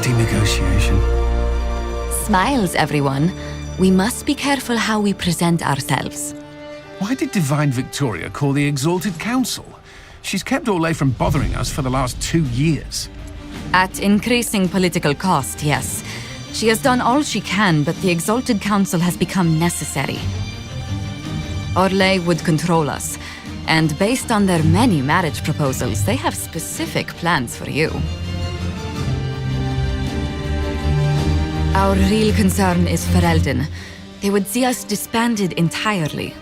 bloody negotiation. Smiles, everyone. We must be careful how we present ourselves. Why did Divine Victoria call the Exalted Council? She's kept Orlais from bothering us for the last 2 years. At increasing political cost, yes. She has done all she can, but the Exalted Council has become necessary. Orlais would control us, and based on their many marriage proposals, they have specific plans for you. Our real concern is Ferelden. They would see us disbanded entirely.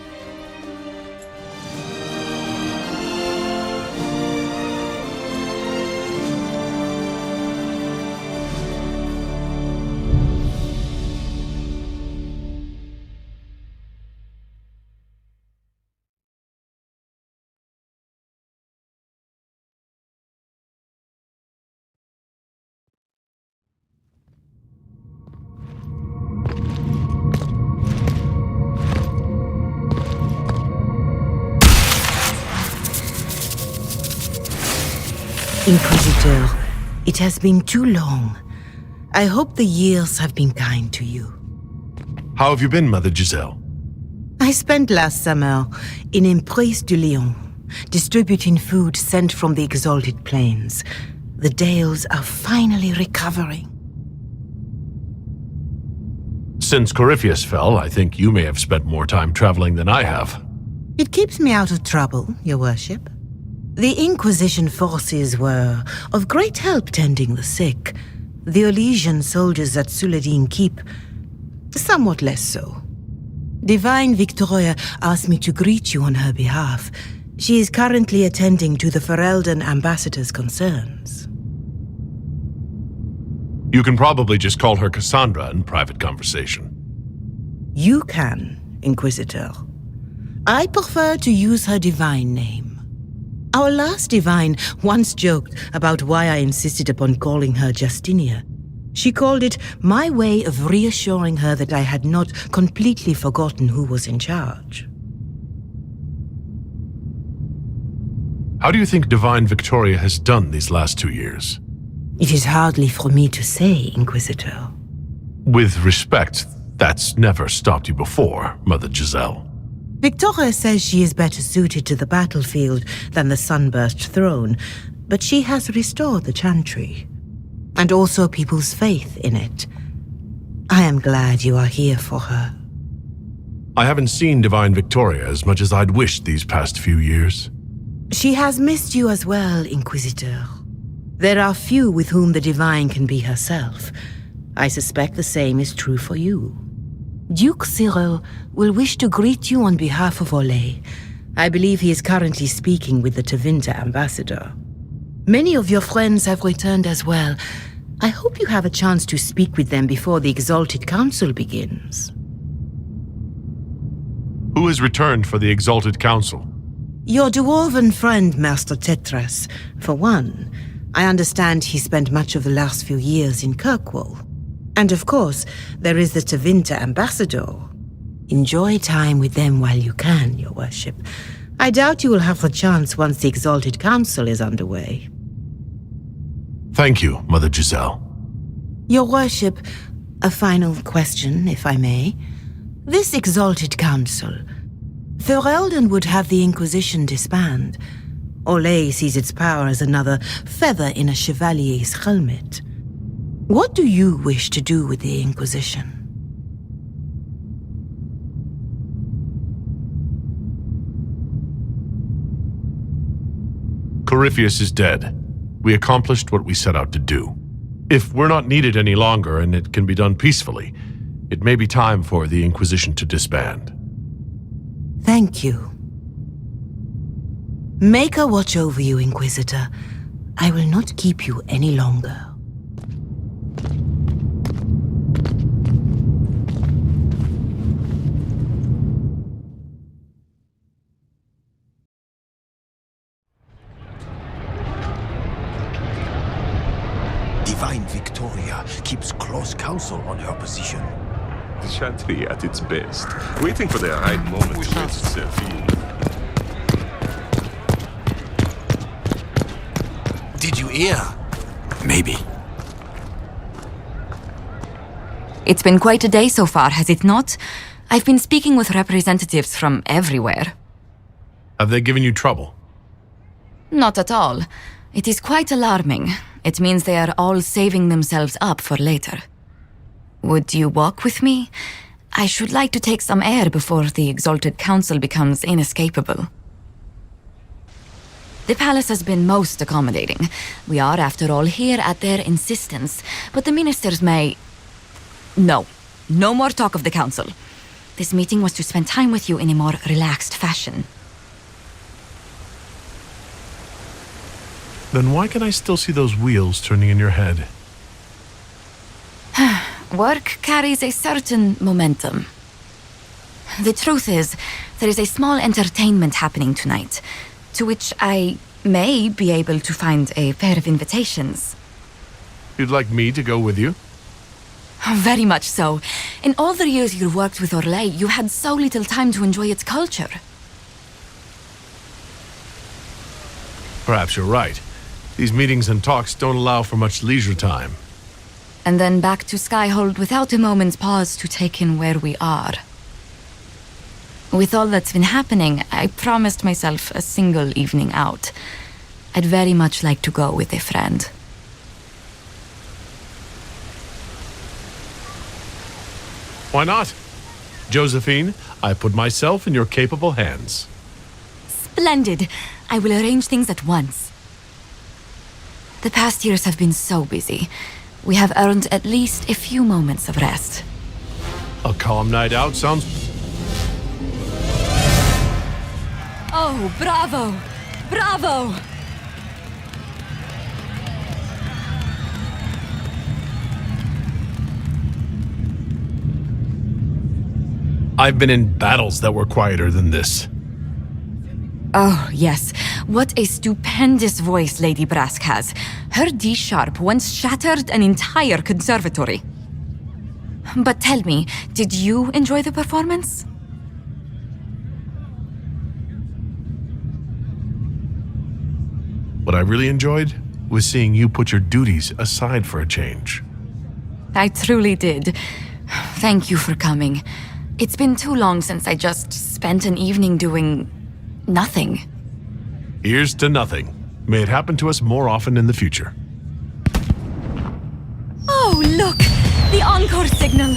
Inquisitor, it has been too long. I hope the years have been kind to you. How have you been, Mother Giselle? I spent last summer in Emprise du Lion, distributing food sent from the Exalted Plains. The Dales are finally recovering. Since Corypheus fell, I think you may have spent more time traveling than I have. It keeps me out of trouble, Your Worship. The Inquisition forces were of great help tending the sick. The Elysian soldiers at Suladin Keep, somewhat less so. Divine Victoria asked me to greet you on her behalf. She is currently attending to the Ferelden ambassador's concerns. You can probably just call her Cassandra in private conversation. You can, Inquisitor. I prefer to use her divine name. Our last divine once joked about why I insisted upon calling her Justinia. She called it my way of reassuring her that I had not completely forgotten who was in charge. How do you think Divine Victoria has done these last 2 years? It is hardly for me to say, Inquisitor. With respect, that's never stopped you before, Mother Giselle. Victoria says she is better suited to the battlefield than the Sunburst throne, but she has restored the Chantry, and also people's faith in it. I am glad you are here for her. I haven't seen Divine Victoria as much as I'd wished these past few years. She has missed you as well, Inquisitor. There are few with whom the Divine can be herself. I suspect the same is true for you. Duke Cyril will wish to greet you on behalf of Orlais. I believe he is currently speaking with the Tevinter ambassador. Many of your friends have returned as well. I hope you have a chance to speak with them before the Exalted Council begins. Who has returned for the Exalted Council? Your dwarven friend, Master Tetras. For one, I understand he spent much of the last few years in Kirkwall. And of course, there is the Tevinter ambassador. Enjoy time with them while you can, Your Worship. I doubt you will have the chance once the Exalted Council is underway. Thank you, Mother Giselle. Your Worship, a final question, if I may. This Exalted Council, Ferelden would have the Inquisition disband. Orlais sees its power as another feather in a chevalier's helmet. What do you wish to do with the Inquisition? Corypheus is dead. We accomplished what we set out to do. If we're not needed any longer and it can be done peacefully, it may be time for the Inquisition to disband. Thank you. Maker watch over you, Inquisitor. I will not keep you any longer. Divine Victoria keeps close counsel on her position. The Chantry at its best, waiting for their right moment to rest their field. Did you hear? Maybe. It's been quite a day so far, has it not? I've been speaking with representatives from everywhere. Have they given you trouble? Not at all. It is quite alarming. It means they are all saving themselves up for later. Would you walk with me? I should like to take some air before the Exalted Council becomes inescapable. The palace has been most accommodating. We are, after all, here at their insistence, but the ministers may... No. No more talk of the council. This meeting was to spend time with you in a more relaxed fashion. Then why can I still see those wheels turning in your head? Work carries a certain momentum. The truth is, there is a small entertainment happening tonight, to which I may be able to find a pair of invitations. You'd like me to go with you? Very much so. In all the years you worked with Orlais, you had so little time to enjoy its culture. Perhaps you're right. These meetings and talks don't allow for much leisure time. And then back to Skyhold without a moment's pause to take in where we are. With all that's been happening, I promised myself a single evening out. I'd very much like to go with a friend. Why not? Josephine, I put myself in your capable hands. Splendid! I will arrange things at once. The past years have been so busy. We have earned at least a few moments of rest. A calm night out sounds... Oh, bravo! Bravo! I've been in battles that were quieter than this. Oh, yes. What a stupendous voice Lady Brask has. Her D-sharp once shattered an entire conservatory. But tell me, did you enjoy the performance? What I really enjoyed was seeing you put your duties aside for a change. I truly did. Thank you for coming. It's been too long since I just spent an evening doing... nothing. Here's to nothing. May it happen to us more often in the future. Oh, look! The encore signal!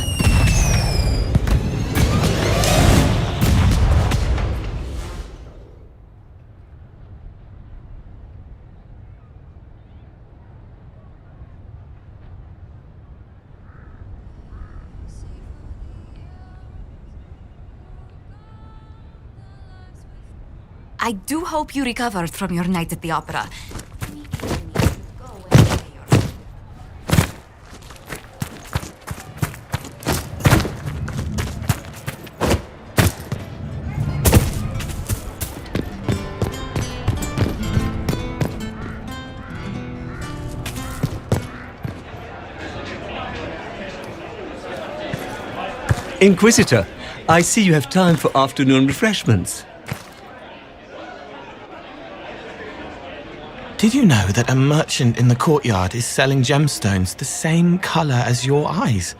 I do hope you recovered from your night at the opera. Inquisitor, I see you have time for afternoon refreshments. Did you know that a merchant in the courtyard is selling gemstones the same color as your eyes?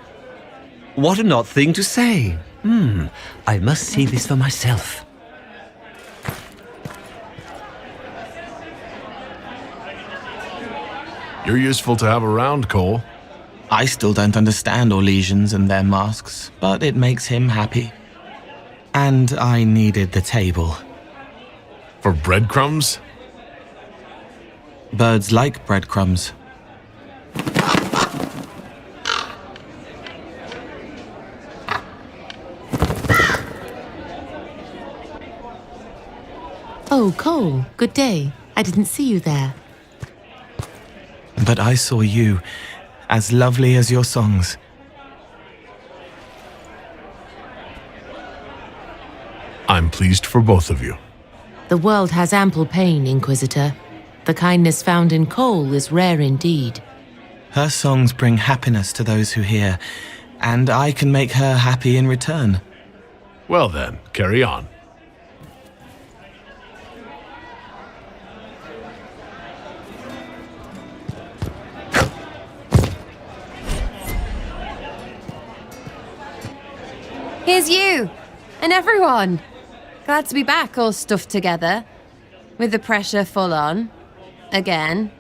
What an odd thing to say. I must see this for myself. You're useful to have around, Cole. I still don't understand Orlesians and their masks, but it makes him happy. And I needed the table. For breadcrumbs? Birds like breadcrumbs. Oh, Cole, good day. I didn't see you there. But I saw you, as lovely as your songs. I'm pleased for both of you. The world has ample pain, Inquisitor. The kindness found in Cole is rare indeed. Her songs bring happiness to those who hear, and I can make her happy in return. Well then, carry on. Here's you! And everyone! Glad to be back, all stuffed together. With the pressure full on. Again.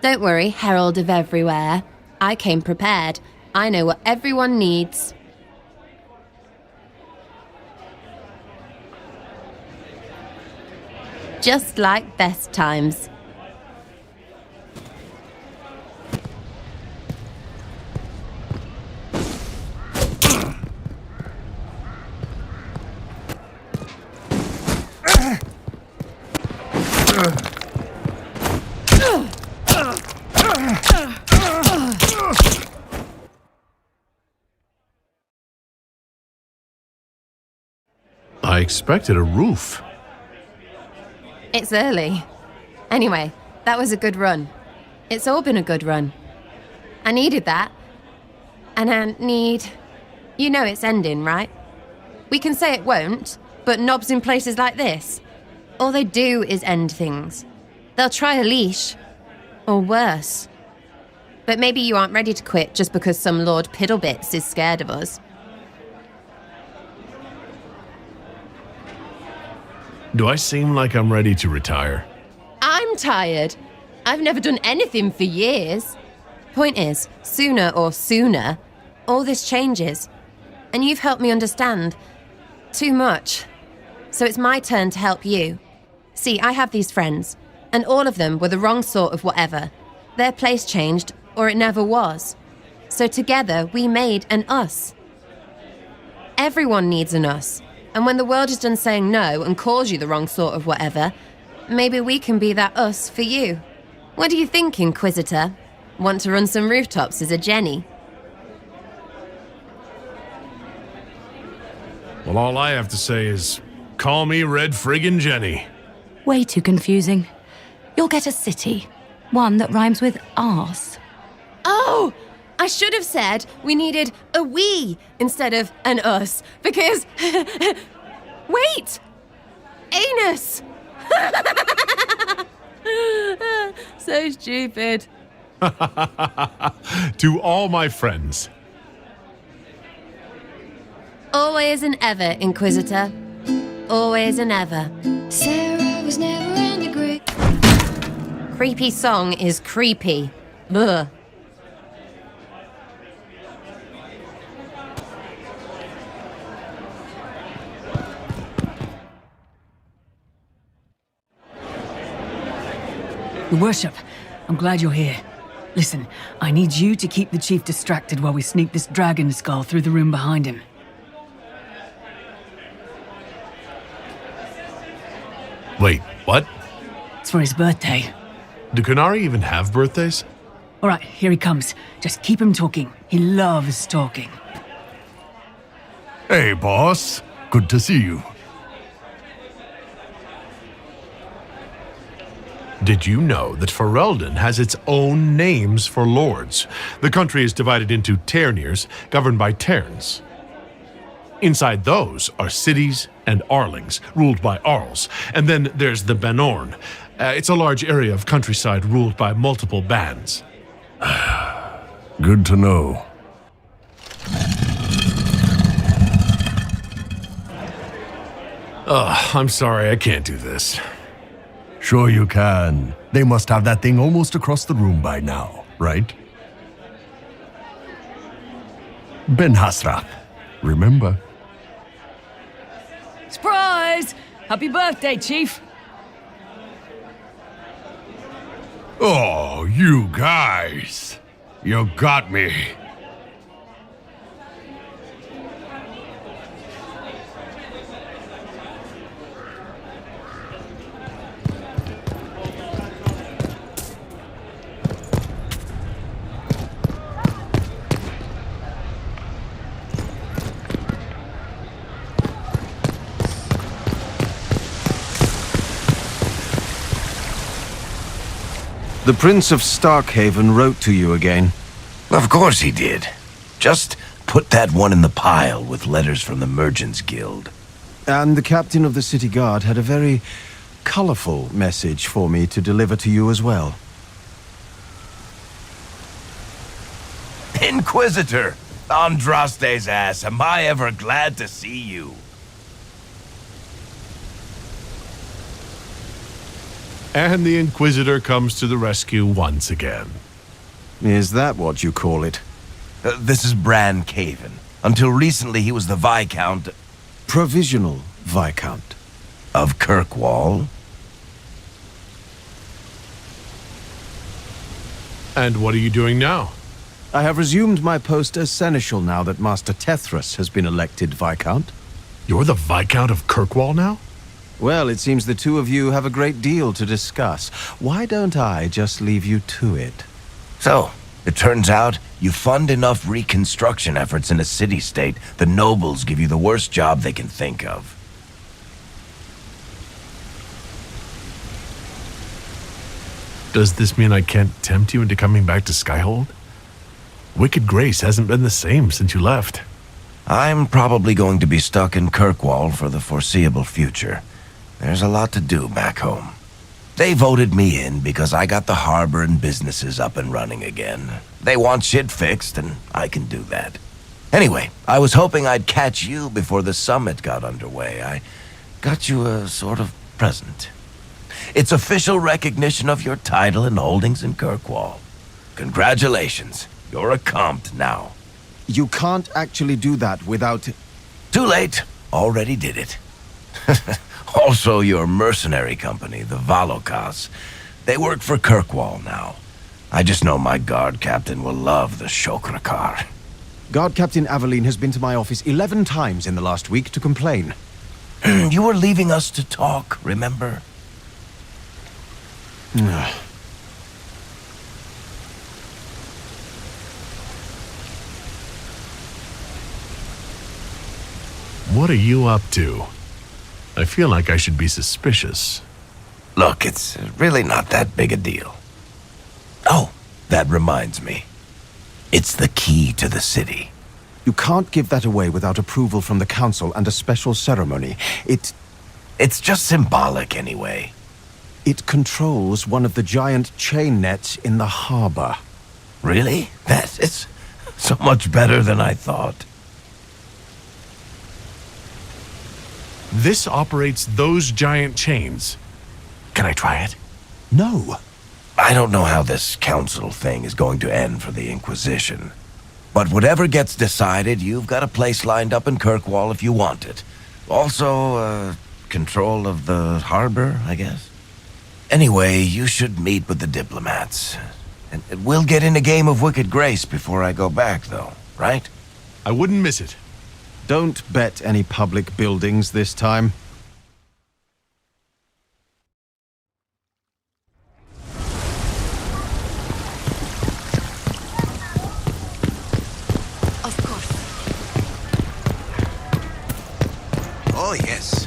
Don't worry, herald of everywhere. I came prepared. I know what everyone needs. Just like best times. I expected a roof. It's early. Anyway, that was a good run. It's all been a good run. I needed that. And I need... You know it's ending, right? We can say it won't, but knobs in places like this, all they do is end things. They'll try a leash. Or worse. But maybe you aren't ready to quit just because some Lord Piddlebits is scared of us. Do I seem like I'm ready to retire? I'm tired. I've never done anything for years. Point is, sooner, all this changes. And you've helped me understand. Too much. So it's my turn to help you. See, I have these friends, and all of them were the wrong sort of whatever. Their place changed, or it never was. So together, we made an us. Everyone needs an us. And when the world is done saying no and calls you the wrong sort of whatever, maybe we can be that us for you. What do you think, Inquisitor? Want to run some rooftops as a Jenny? Well, all I have to say is, call me Red Friggin' Jenny. Way too confusing. You'll get a city. One that rhymes with arse. Oh! I should have said we needed a we instead of an us, because... Wait! Anus! So stupid. To all my friends. Always and ever, Inquisitor. Always and ever. Sarah was never in the Greek. Creepy song is creepy. Ugh. Your Worship, I'm glad you're here. Listen, I need you to keep the Chief distracted while we sneak this dragon skull through the room behind him. Wait, what? It's for his birthday. Do Qunari even have birthdays? All right, here he comes. Just keep him talking. He loves talking. Hey, boss. Good to see you. Did you know that Ferelden has its own names for lords? The country is divided into Tairnirs, governed by Tairns. Inside those are cities and Arlings, ruled by Arls. And then there's the Banorn. It's a large area of countryside ruled by multiple bands. Good to know. I'm sorry, I can't do this. Sure you can. They must have that thing almost across the room by now, right? Ben Hasrak, remember? Surprise! Happy birthday, Chief! Oh, you guys! You got me. The Prince of Starkhaven wrote to you again. Of course he did. Just put that one in the pile with letters from the Merchants Guild. And the captain of the city guard had a very colorful message for me to deliver to you as well. Inquisitor! Andraste's ass, am I ever glad to see you. And the Inquisitor comes to the rescue once again. Is that what you call it? This is Bran Caven. Until recently, he was the Viscount... Provisional Viscount. Of Kirkwall. And what are you doing now? I have resumed my post as Seneschal now that Master Tethras has been elected Viscount. You're the Viscount of Kirkwall now? Well, it seems the two of you have a great deal to discuss. Why don't I just leave you to it? So, it turns out you fund enough reconstruction efforts in a city-state, the nobles give you the worst job they can think of. Does this mean I can't tempt you into coming back to Skyhold? Wicked Grace hasn't been the same since you left. I'm probably going to be stuck in Kirkwall for the foreseeable future. There's a lot to do back home. They voted me in because I got the harbor and businesses up and running again. They want shit fixed, and I can do that. Anyway, I was hoping I'd catch you before the summit got underway. I got you a sort of present. It's official recognition of your title and holdings in Kirkwall. Congratulations, you're a compt now. You can't actually do that without... Too late, already did it. Also, your mercenary company, the Valokas, they work for Kirkwall now. I just know my guard captain will love the Shokrakar. Guard Captain Aveline has been to my office 11 times in the last week to complain. You were leaving us to talk, remember? What are you up to? I feel like I should be suspicious. Look, it's really not that big a deal. Oh, that reminds me. It's the key to the city. You can't give that away without approval from the council and a special ceremony. It's just symbolic anyway. It controls one of the giant chain nets in the harbor. Really? That is so much better than I thought. This operates those giant chains. Can I try it? No. I don't know how this council thing is going to end for the Inquisition. But whatever gets decided, you've got a place lined up in Kirkwall if you want it. Also, control of the harbor, I guess. Anyway, you should meet with the diplomats. And we'll get in a game of Wicked Grace before I go back, though, right? I wouldn't miss it. Don't bet any public buildings this time. Of course. Oh, yes.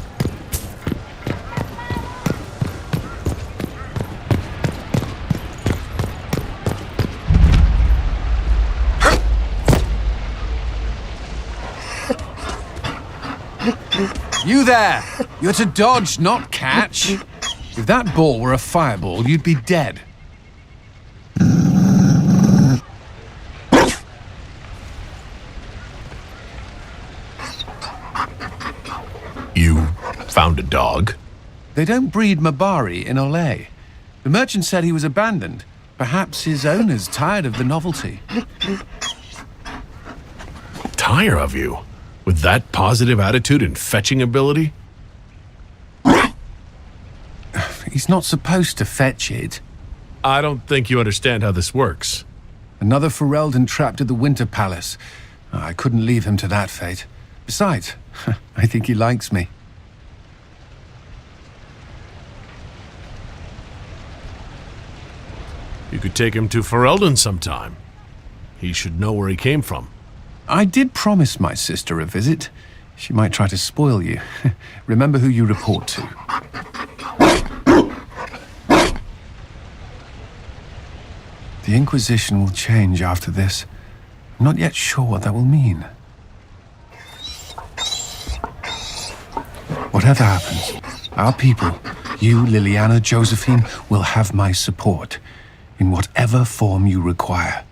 You there! You're to dodge, not catch. If that ball were a fireball, you'd be dead. You found a dog? They don't breed Mabari in Olay. The merchant said he was abandoned. Perhaps his owner's tired of the novelty. Tire of you? With that positive attitude and fetching ability? He's not supposed to fetch it. I don't think you understand how this works. Another Ferelden trapped at the Winter Palace. I couldn't leave him to that fate. Besides, I think he likes me. You could take him to Ferelden sometime. He should know where he came from. I did promise my sister a visit. She might try to spoil you. Remember who you report to. The Inquisition will change after this. I'm not yet sure what that will mean. Whatever happens, our people, you, Liliana, Josephine, will have my support in whatever form you require.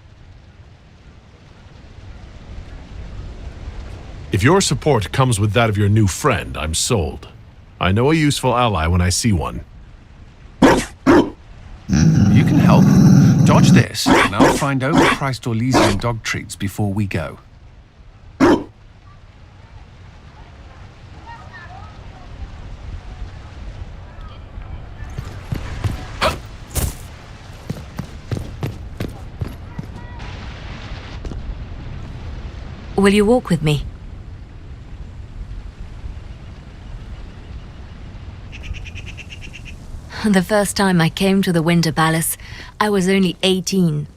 If your support comes with that of your new friend, I'm sold. I know a useful ally when I see one. You can help. Dodge this, and I'll find overpriced Orlesian dog treats before we go. Will you walk with me? The first time I came to the Winter Palace, I was only 18.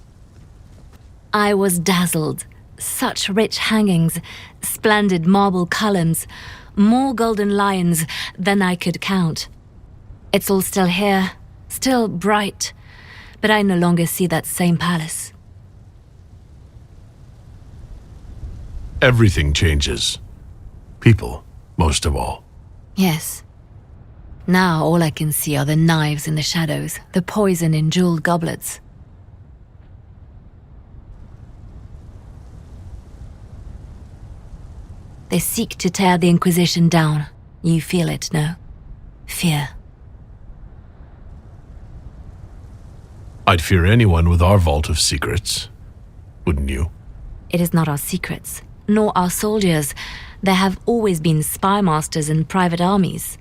I was dazzled. Such rich hangings, splendid marble columns, more golden lions than I could count. It's all still here, still bright, but I no longer see that same palace. Everything changes. People, most of all. Yes. Now all I can see are the knives in the shadows, the poison in jeweled goblets. They seek to tear the Inquisition down. You feel it, no? Fear. I'd fear anyone with our vault of secrets. Wouldn't you? It is not our secrets, nor our soldiers. There have always been spy masters and private armies.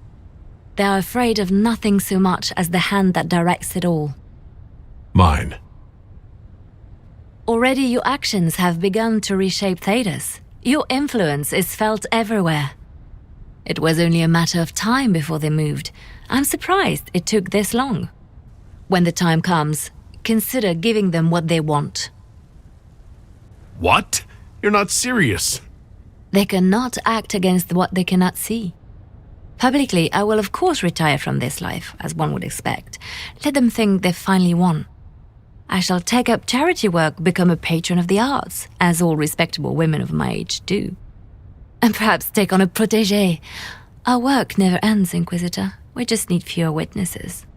They are afraid of nothing so much as the hand that directs it all. Mine. Already your actions have begun to reshape Thedas. Your influence is felt everywhere. It was only a matter of time before they moved. I'm surprised it took this long. When the time comes, consider giving them what they want. What? You're not serious. They cannot act against what they cannot see. Publicly, I will of course retire from this life, as one would expect. Let them think they've finally won. I shall take up charity work, become a patron of the arts, as all respectable women of my age do. And perhaps take on a protégé. Our work never ends, Inquisitor. We just need fewer witnesses.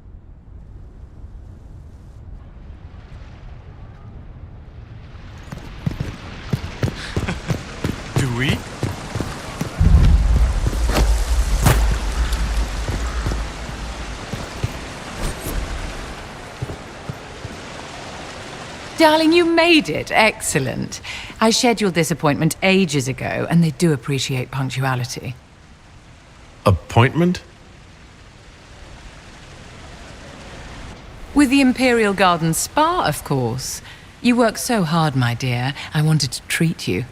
Do we? Darling, you made it. Excellent. I scheduled this appointment ages ago, and they do appreciate punctuality. Appointment? With the Imperial Garden Spa, of course. You work so hard, my dear. I wanted to treat you.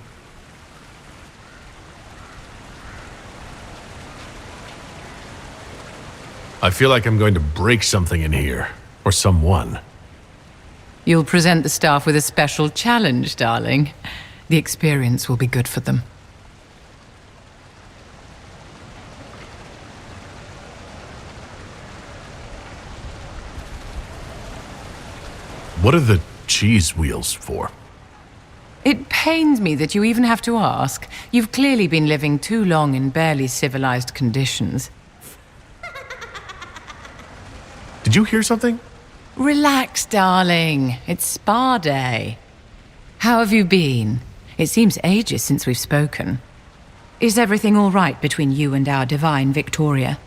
I feel like I'm going to break something in here. Or someone. You'll present the staff with a special challenge, darling. The experience will be good for them. What are the cheese wheels for? It pains me that you even have to ask. You've clearly been living too long in barely civilized conditions. Did you hear something? Relax, darling. It's spa day. How have you been? It seems ages since we've spoken. Is everything all right between you and our divine Victoria?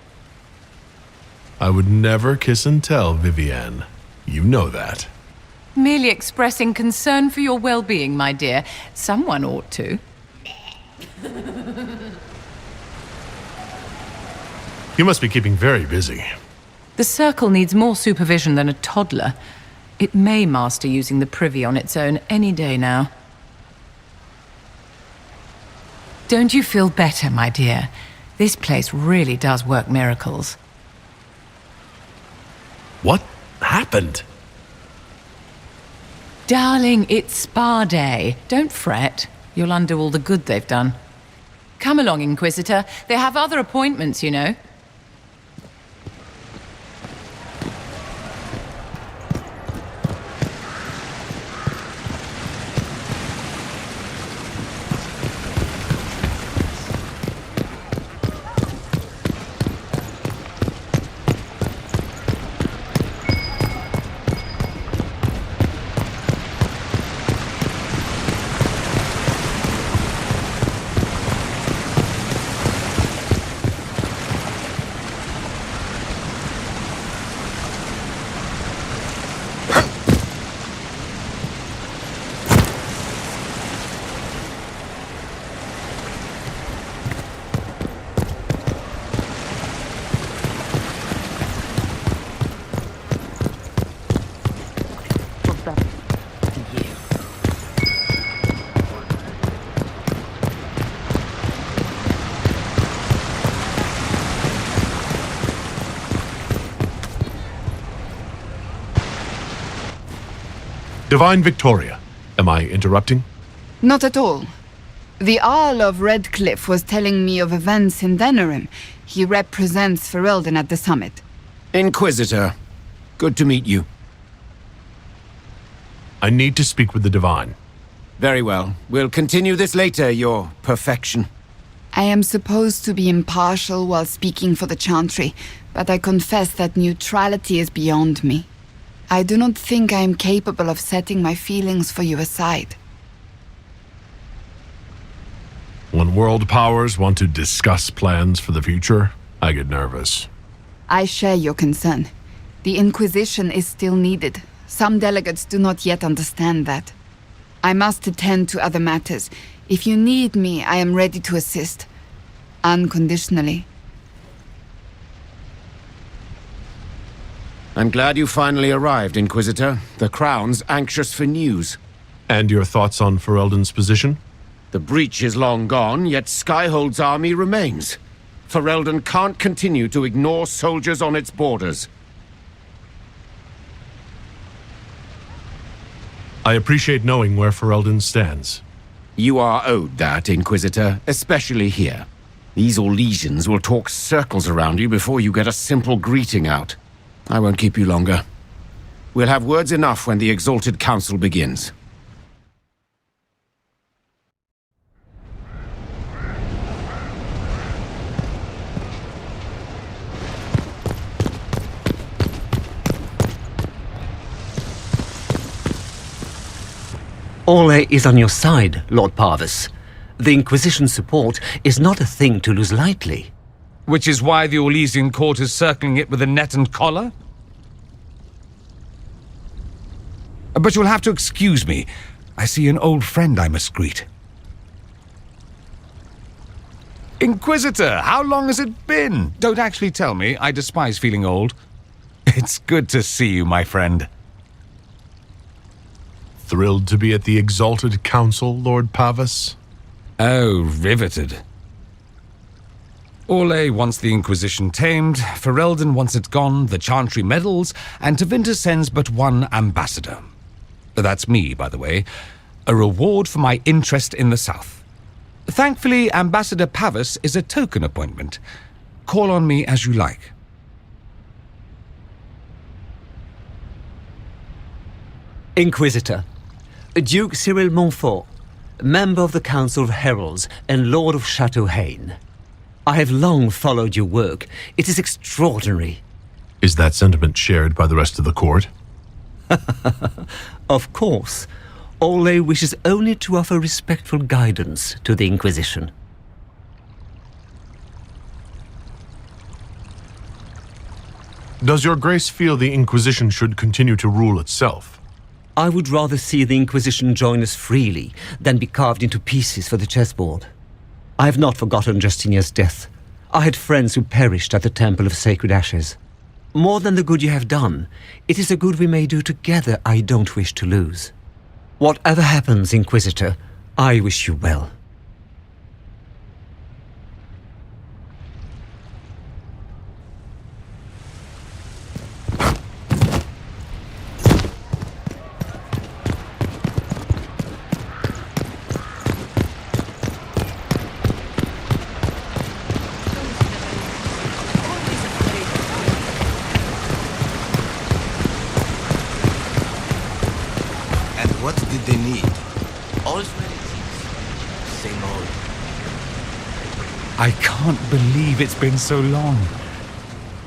I would never kiss and tell, Vivienne. You know that. Merely expressing concern for your well-being, my dear. Someone ought to. You must be keeping very busy. The Circle needs more supervision than a toddler. It may master using the privy on its own any day now. Don't you feel better, my dear? This place really does work miracles. What happened? Darling, it's spa day. Don't fret. You'll undo all the good they've done. Come along, Inquisitor. They have other appointments, you know. Divine Victoria, am I interrupting? Not at all. The Arl of Redcliffe was telling me of events in Denerim. He represents Ferelden at the summit. Inquisitor, good to meet you. I need to speak with the Divine. Very well. We'll continue this later, your perfection. I am supposed to be impartial while speaking for the Chantry, but I confess that neutrality is beyond me. I do not think I am capable of setting my feelings for you aside. When world powers want to discuss plans for the future, I get nervous. I share your concern. The Inquisition is still needed. Some delegates do not yet understand that. I must attend to other matters. If you need me, I am ready to assist. Unconditionally. I'm glad you finally arrived, Inquisitor. The Crown's anxious for news. And your thoughts on Ferelden's position? The breach is long gone, yet Skyhold's army remains. Ferelden can't continue to ignore soldiers on its borders. I appreciate knowing where Ferelden stands. You are owed that, Inquisitor, especially here. These Orlesians will talk circles around you before you get a simple greeting out. I won't keep you longer. We'll have words enough when the Exalted Council begins. Orlais is on your side, Lord Parvis. The Inquisition's support is not a thing to lose lightly. Which is why the Orlesian court is circling it with a net and collar? But you'll have to excuse me. I see an old friend I must greet. Inquisitor, how long has it been? Don't actually tell me. I despise feeling old. It's good to see you, my friend. Thrilled to be at the Exalted Council, Lord Parvis? Oh, riveted. Orlais wants the Inquisition tamed, Ferelden wants it gone, the Chantry meddles, and Tevinter sends but one ambassador. That's me, by the way. A reward for my interest in the South. Thankfully, Ambassador Pavis is a token appointment. Call on me as you like. Inquisitor, Duke Cyril Montfort, member of the Council of Heralds and Lord of Chateau Haine. I have long followed your work. It is extraordinary. Is that sentiment shared by the rest of the court? Of course. Orlais wishes only to offer respectful guidance to the Inquisition. Does your grace feel the Inquisition should continue to rule itself? I would rather see the Inquisition join us freely than be carved into pieces for the chessboard. I have not forgotten Justinia's death. I had friends who perished at the Temple of Sacred Ashes. More than the good you have done, it is a good we may do together I don't wish to lose. Whatever happens, Inquisitor, I wish you well. What did they need? Old same old. I can't believe it's been so long.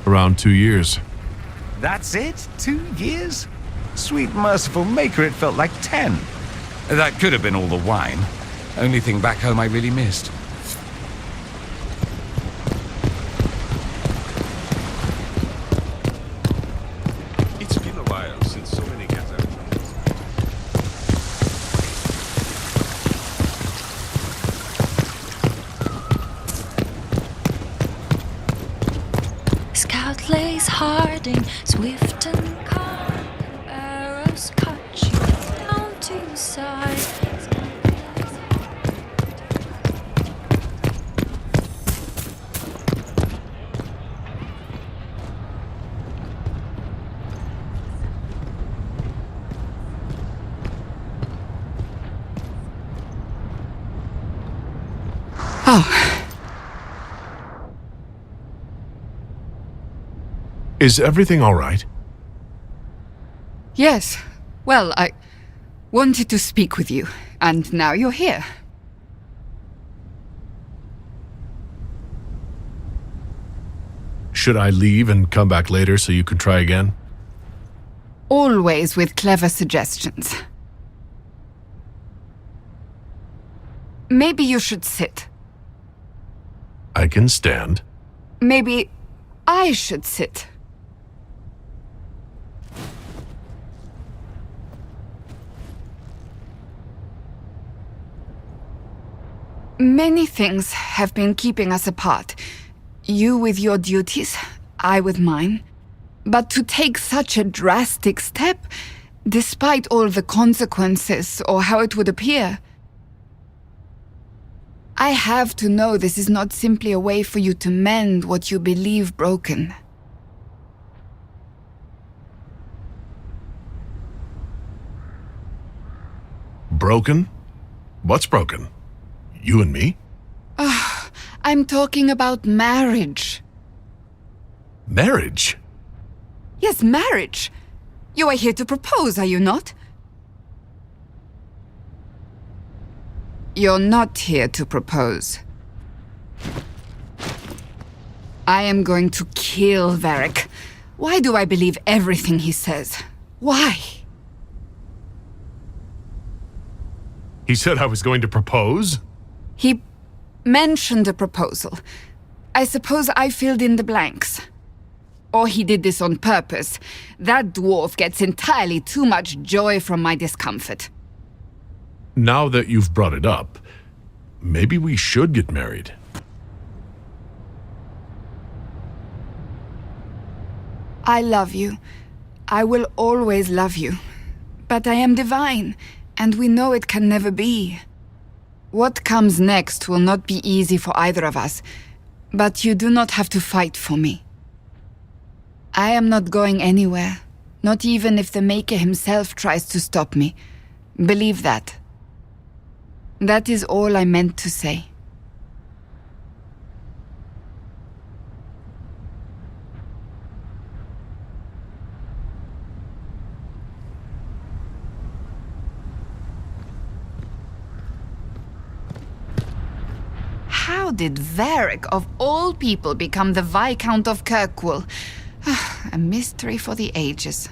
Around 2 years. That's it? 2 years? Sweet merciful maker, it felt like 10. That could have been all the wine. Only thing back home I really missed. It's been a while since so many gathered. Scout lays harding, swift and calm. Arrows cut you down to side. Is everything all right? Yes. Well, I wanted to speak with you, and now you're here. Should I leave and come back later so you can try again? Always with clever suggestions. Maybe you should sit. I can stand. Maybe I should sit. Many things have been keeping us apart. You with your duties, I with mine. But to take such a drastic step, despite all the consequences or how it would appear, I have to know this is not simply a way for you to mend what you believe broken. Broken? What's broken? You and me? I'm talking about marriage. Marriage? Yes, marriage. You are here to propose, are you not? You're not here to propose. I am going to kill Varric. Why do I believe everything he says? Why? He said I was going to propose? He mentioned a proposal. I suppose I filled in the blanks. Or he did this on purpose. That dwarf gets entirely too much joy from my discomfort. Now that you've brought it up, maybe we should get married. I love you. I will always love you. But I am divine, and we know it can never be. What comes next will not be easy for either of us, but you do not have to fight for me. I am not going anywhere, not even if the Maker himself tries to stop me. Believe that. That is all I meant to say. How did Varric, of all people, become the Viscount of Kirkwall? A mystery for the ages.